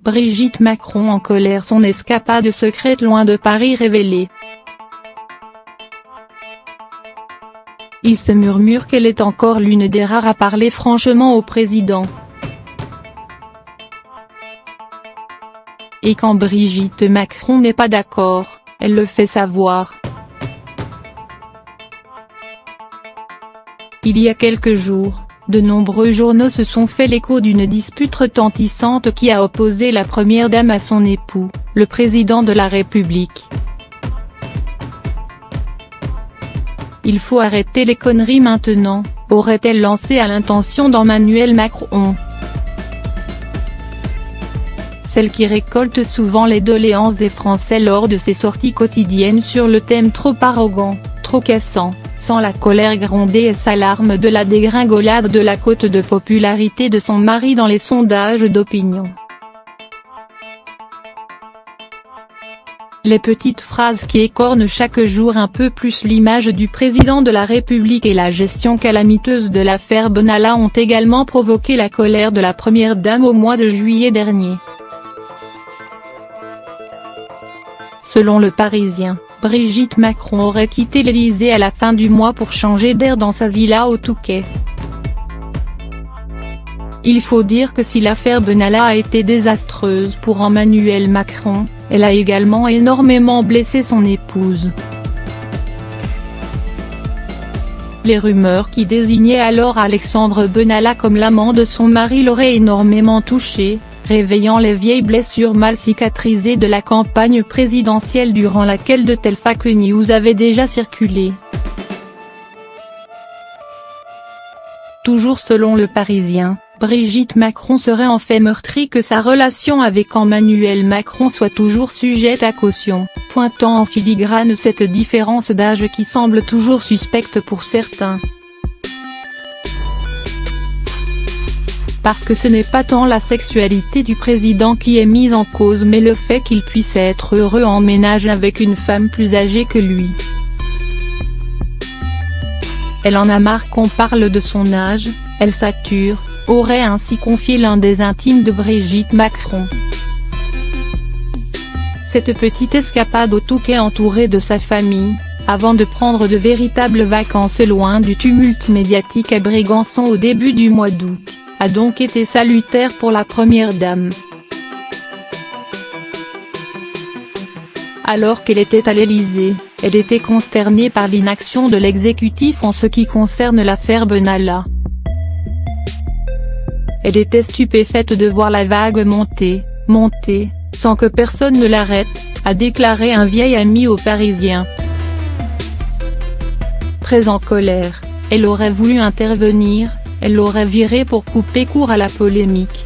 Brigitte Macron en colère, son escapade secrète loin de Paris révélée. Il se murmure qu'elle est encore l'une des rares à parler franchement au président. Et quand Brigitte Macron n'est pas d'accord, elle le fait savoir. Il y a quelques jours, de nombreux journaux se sont fait l'écho d'une dispute retentissante qui a opposé la première dame à son époux, le président de la République. Il faut arrêter les conneries maintenant, aurait-elle lancé à l'intention d'Emmanuel Macron. Celle qui récolte souvent les doléances des Français lors de ses sorties quotidiennes sur le thème trop arrogant, trop cassant, sans la colère gronder et s'alarme de la dégringolade de la cote de popularité de son mari dans les sondages d'opinion. Les petites phrases qui écornent chaque jour un peu plus l'image du président de la République et la gestion calamiteuse de l'affaire Benalla ont également provoqué la colère de la première dame au mois de juillet dernier. Selon Le Parisien, Brigitte Macron aurait quitté l'Élysée à la fin du mois pour changer d'air dans sa villa au Touquet. Il faut dire que si l'affaire Benalla a été désastreuse pour Emmanuel Macron, elle a également énormément blessé son épouse. Les rumeurs qui désignaient alors Alexandre Benalla comme l'amant de son mari l'auraient énormément touché, réveillant les vieilles blessures mal cicatrisées de la campagne présidentielle durant laquelle de telles fake news avaient déjà circulé. Toujours selon Le Parisien, Brigitte Macron serait en fait meurtrie que sa relation avec Emmanuel Macron soit toujours sujette à caution, pointant en filigrane cette différence d'âge qui semble toujours suspecte pour certains. Parce que ce n'est pas tant la sexualité du président qui est mise en cause mais le fait qu'il puisse être heureux en ménage avec une femme plus âgée que lui. Elle en a marre qu'on parle de son âge, elle sature, aurait ainsi confié l'un des intimes de Brigitte Macron. Cette petite escapade au Touquet entourée de sa famille, avant de prendre de véritables vacances loin du tumulte médiatique à Brégançon au début du mois d'août, a donc été salutaire pour la première dame. Alors qu'elle était à l'Élysée, elle était consternée par l'inaction de l'exécutif en ce qui concerne l'affaire Benalla. Elle était stupéfaite de voir la vague monter, sans que personne ne l'arrête, a déclaré un vieil ami au Parisien. Très en colère, elle aurait voulu intervenir, elle l'aurait viré pour couper court à la polémique.